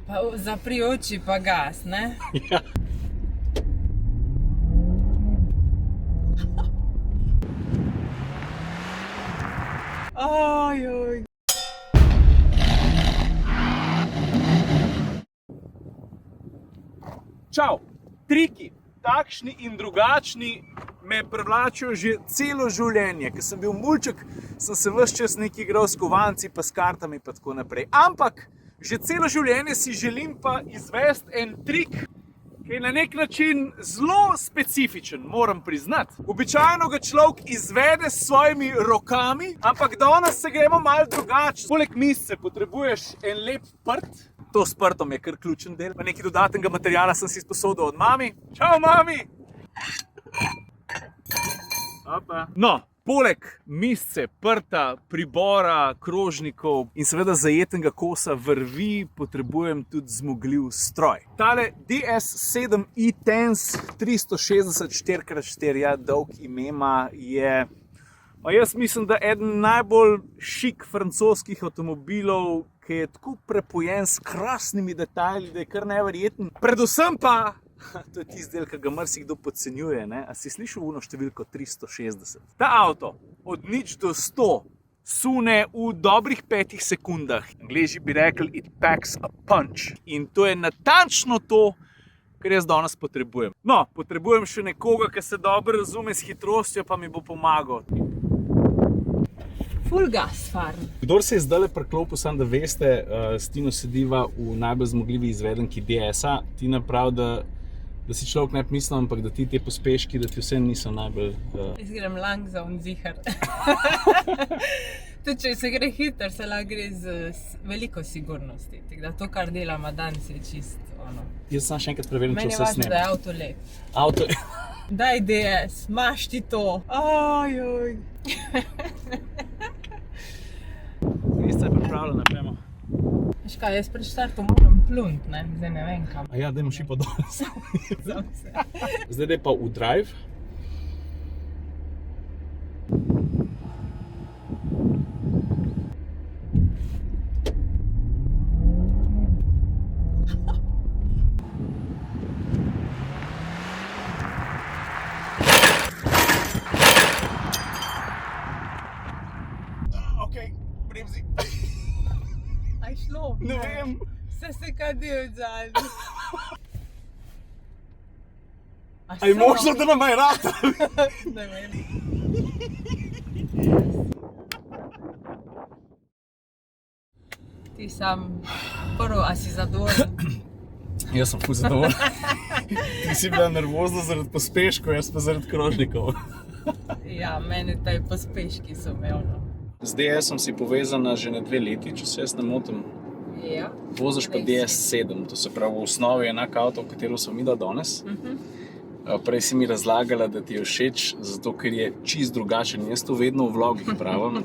Pa zapri oči pa gas, ne? Ja. Ojoj. Čau! Triki, takšni in drugačni, me privlačijo že celo življenje. Ko sem bil mulček, sem se ves čas nekaj igral s kovanci, pa s kartami, pa tako naprej. Ampak že celo življenje si želim pa izvesti en trik, ki je na nek način zelo specifičen, moram priznati. Običajno ga človek izvede s svojimi rokami, ampak danes se gremo malo drugače. Poleg mišice potrebuješ en lep prt. To s prtom je kar ključen del. Pa nekaj dodatnega materiala sem si sposodil od mami. Čau, mami! Opa. No, poleg mišice, prta, pribora, krožnikov in seveda zajetnega kosa vrvi potrebujem tudi zmogljiv stroj. Tale DS7 e-Tense 360 4x4, ja, dolg ime ima, je, pa jaz mislim, da eden najbolj šik francoskih avtomobilov, ki je tako prepojen s krasnimi detajli, da je kar neverjeten. Predvsem pa, to je tisti del, ki ga marsikdo podcenjuje, ne? A si slišal ono številko 360? Ta avto od 0 do 100 sune v dobrih 5 sekundah. Angleži bi rekli, it packs a punch. In to je natančno to, kar jaz danes potrebujem. No, potrebujem še nekoga, ki se dobro razume s hitrostjo, pa mi bo pomagal. Full gas farm. Kdor se je zdajle priklopil, samo da veste, s Tino sediva v najbolj zmogljivi izvedenki DS-a. Tina pravi, da si človek ne mislil, ampak da ti te pospeški, da ti vse niso najbolj... Jaz grem langsam zihar. Tudi če se gre hiter, se lahko gre z veliko sigurnosti. Tako da to, kar delamo danes, je čist ono. Jaz sem še enkrat preveril, če Meni je vse važno, snem. da je avto lep. Avto... Daj DS, imaš ti to. Ojoj. Mesta je pripravljena, gremo. Veš kaj, jaz pred štartom moram plunt, ne? Zdaj ne vem kam. A ja, dajmo šipo dol. Sam se. Zdaj je pa v drive. Okej, bremzi. Aj šlo? Ne vem. Se se kadil zadnji. A je možno, da nam je rata? Ne vem. Ti sam prvo, a si zadovoljen? Jaz sem ful zadovoljen. Ti si bila nervozna zaradi pospeškov, jaz pa zaradi krožnikov. Ja, meni taj pospeški so me ono. Z DS-om si povezana že na 2 leti, če se jaz ne motim. Ja. Voziš pa DS7, to se pravi v osnovi je enak avto, v katero sem videla danes. Prej si mi razlagala, da ti je všeč, zato ker je čist drugačen. Jaz to vedno v vlogih pravim,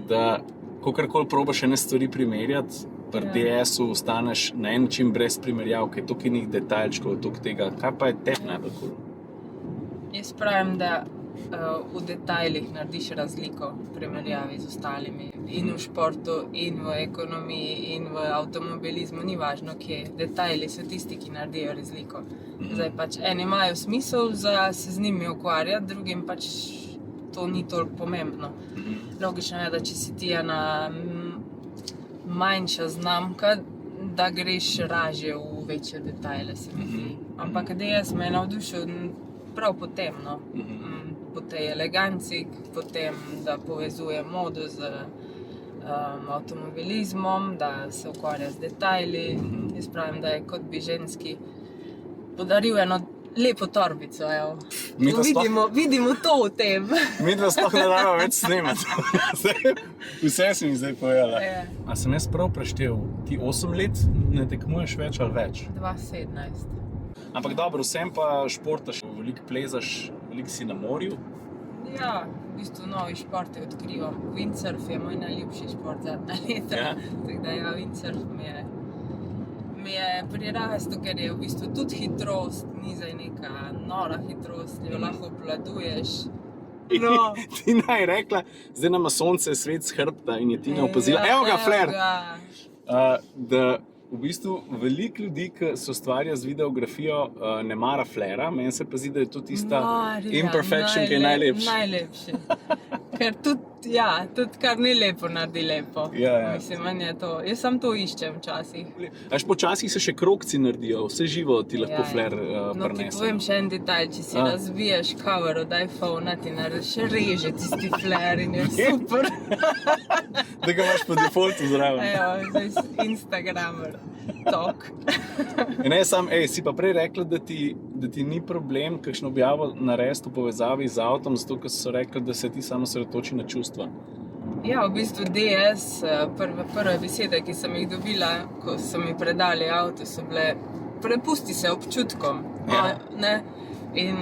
da kakorkoli probaš ene stvari primerjati, pri DS-u ostaneš na en način brez primerjav, ker je toliko enih detajlčkov, toliko tega. Kaj pa je tebi najbolj cool? Jaz pravim, da v detajlih narediš razliko v primerjavi z ostalimi. In v športu, in v ekonomiji, in v avtomobilizmu, ni važno kje. Detajli so tisti, ki naredijo razliko. Zdaj pač eni imajo smisel za se z njimi ukvarjati, drugim pač to ni toliko pomembno. Logično je, da če si ti ena manjša znamka, da greš ražje v večje detajle, se mi zdi. Ampak DS me je navdušil prav po tem, no. Po tej eleganci, po tem, da povezuje modo z avtomobilizmom, da se ukvarja z detajli. Jaz pravim, da je kot bi ženski podaril eno lepo torbico, evo. Vidimo to v tem. Midva sploh ne raba več snemati. Vse si mi zdaj povedala. A sem jaz prav preštel, ti 8 let ne tekmuješ več ali več? 2017. Ampak dobro, vsem pa športaš, veliko plezaš, veliko si na morju. Ja, v bistvu novi športe odkrivam. Windsurf je moj najljubši šport zadnja leta. Tako da ja, windsurf mi je prirastel, ker je v bistvu tudi hitrost, ni zdaj neka nora hitrost, jo lahko obvladuješ. No. Tina je rekla, zdaj nama sonce svet s hrbta in je Tina opazila, evo ga, fler, da V bistvu veliko ljudi, ki se ustvarja z videografijo, ne mara flera. Meni se pa zdi, da je to tista imperfection, ki je najlepša. Najlepši. Ker tudi kar ni lepo, naredi lepo. Ja. Mislim, meni je to. Jaz sam to iščem včasih. Až počasih se še krogci naredijo, vse živo ti lahko fler No, ti prinese. povem še en detalj, če si razbiješ cover od iPhone-a, ti še reže tisti fler in je super. Da ga imaš po defaultu zraven. Evo, zdaj Instagramer. Tok. Ne, si pa prej rekla, da ti ni problem kakšno objavo narediti v povezavi z avtom, zato ker so rekli, da se ti samo osredotoči na čustva. Ja, v bistvu DS, prve besede, ki sem jih dobila, ko so mi predali avto, so bile prepusti se občutkom. Ja. Ne? In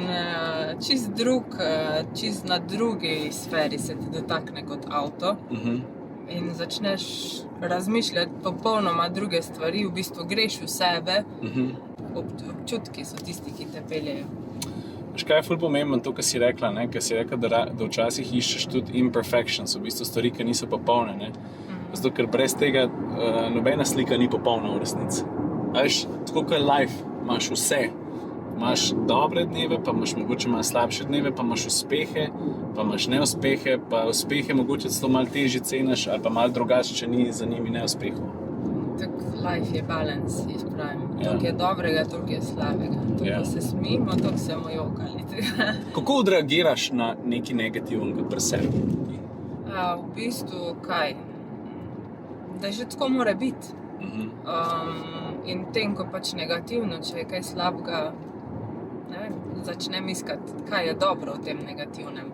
čist na drugi sferi se ti dotakne kot avto. In začneš razmišljati popolnoma druge stvari, v bistvu greš v sebe, občutki so tisti, ki te peljejo. Veš, kaj je ful pomembno to, kar si rekla, ne? Ker si rekla, da včasih iščeš tudi imperfections, v bistvu stvari, ki niso popolne, ne? Zato, ker brez tega nobena slika ni popolna v resnici. Veš, tako kot je life, imaš vse. Imaš dobre dneve, pa imaš mogoče malo slabše dneve, pa imaš uspehe, pa imaš neuspehe, pa uspehe mogoče celo malo težje ceniš, ali pa malo drugače, če ni za njimi neuspehov. Tako life je balance, jaz pravim. Toliko je dobrega, toliko je slabega. Toliko se smijemo, toliko se bomo jokali. Kako odreagiraš na nekaj negativnega pri sebi? V bistvu, kaj? Da že tako mora biti. In tem, ko pač negativno, če je kaj slabega, začnem iskati, kaj je dobro v tem negativnem.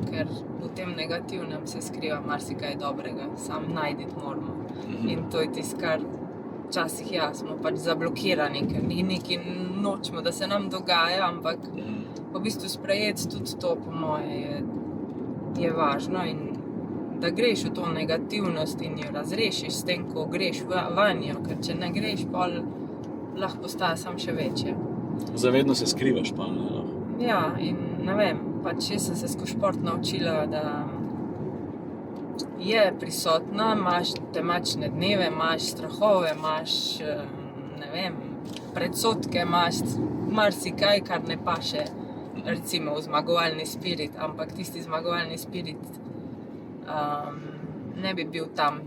Ker v tem negativnem se skriva marsikaj dobrega, sam najti moramo. In to je tisto, kar včasih smo pač zablokirani, ker nekaj nočemo, da se nam dogaja, ampak v bistvu sprejeti tudi to, po moje, je važno in da greš v to negativnost in jo razrešiš s tem, ko greš vanjo, ker če ne greš, pol lahko postaja samo še večje. Zavedno se skrivaš pa, ne? Ja, in ne vem, pač jaz sem se skozi šport naučila, da je prisotna, imaš temačne dneve, imaš strahove, imaš, ne vem, predsodke, imaš marsikaj, kar ne paše, recimo v zmagovalni spirit, ampak tisti zmagovalni spirit ne bi bil tam,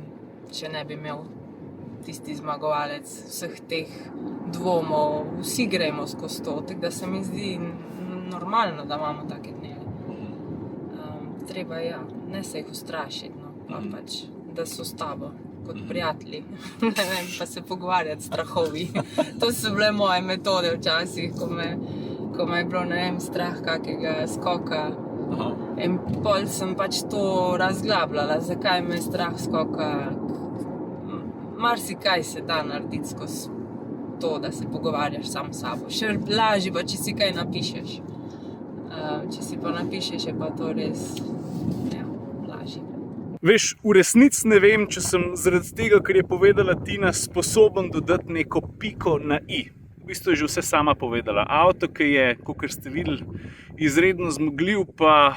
če ne bi imel tisti zmagovalec vseh teh dvomov. Vsi gremo skozi to, tako da se mi zdi normalno, da imamo take dneve. Treba ne se jih ustrašiti, pa pač, da so s tabo kot prijatelji, ne vem, pa se pogovarjati s strahovi. To so bile moje metode včasih, ko me je bilo, ne vem, strah kakega skoka. In pol sem pač to razglabljala, zakaj me je strah skoka. Marsikaj se da narediti skozi to, da se pogovarjaš sam s sabo. Še lažje pa, če si kaj napišeš. Če si pa napišeš, je pa to res lažje. Veš, v resnici ne vem, če sem zaradi tega, ker je povedala Tina, sposoben dodati neko piko na i. V bistvu je že vse sama povedala. Avto, ki je, kakor ste videli, izredno zmogljiv, pa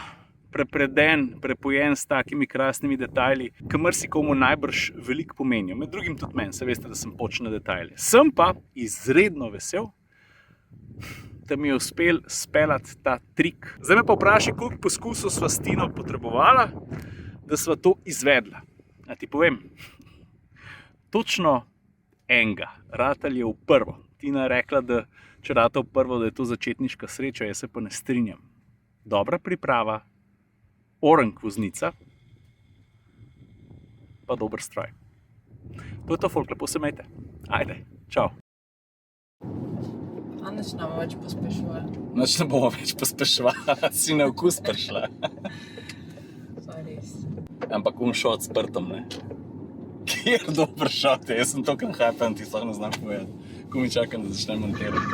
prepreden, prepojen s takimi krasnimi detajli, ki marsikomu najbrž veliko pomenijo. Med drugim tudi meni, saj veste, da sem počne detajle. Sem pa izredno vesel, da mi je uspel speljati ta trik. Zdaj me pa vprašaj, koliko poskusov sva s Tino potrebovala, da sva to izvedla. A ti povem, točno enega, ratal je v prvo. Tina je rekla, da če rata v prvo, da je to začetniška sreča, jaz se pa ne strinjam. Dobra priprava, orank voznica, pa dober stroj. To je to, folk, lepo se imejte. Ajde, čau. A nič ne bomo več pospeševali. Nič ne bomo več pospeševali, si na okus prišla. To je res. Ampak šot s prtom, ne? Kjer dober šot je, jaz sem toliko hypen, ti sploh ne znam povedati. Ko mi čakam, da začnem montirati.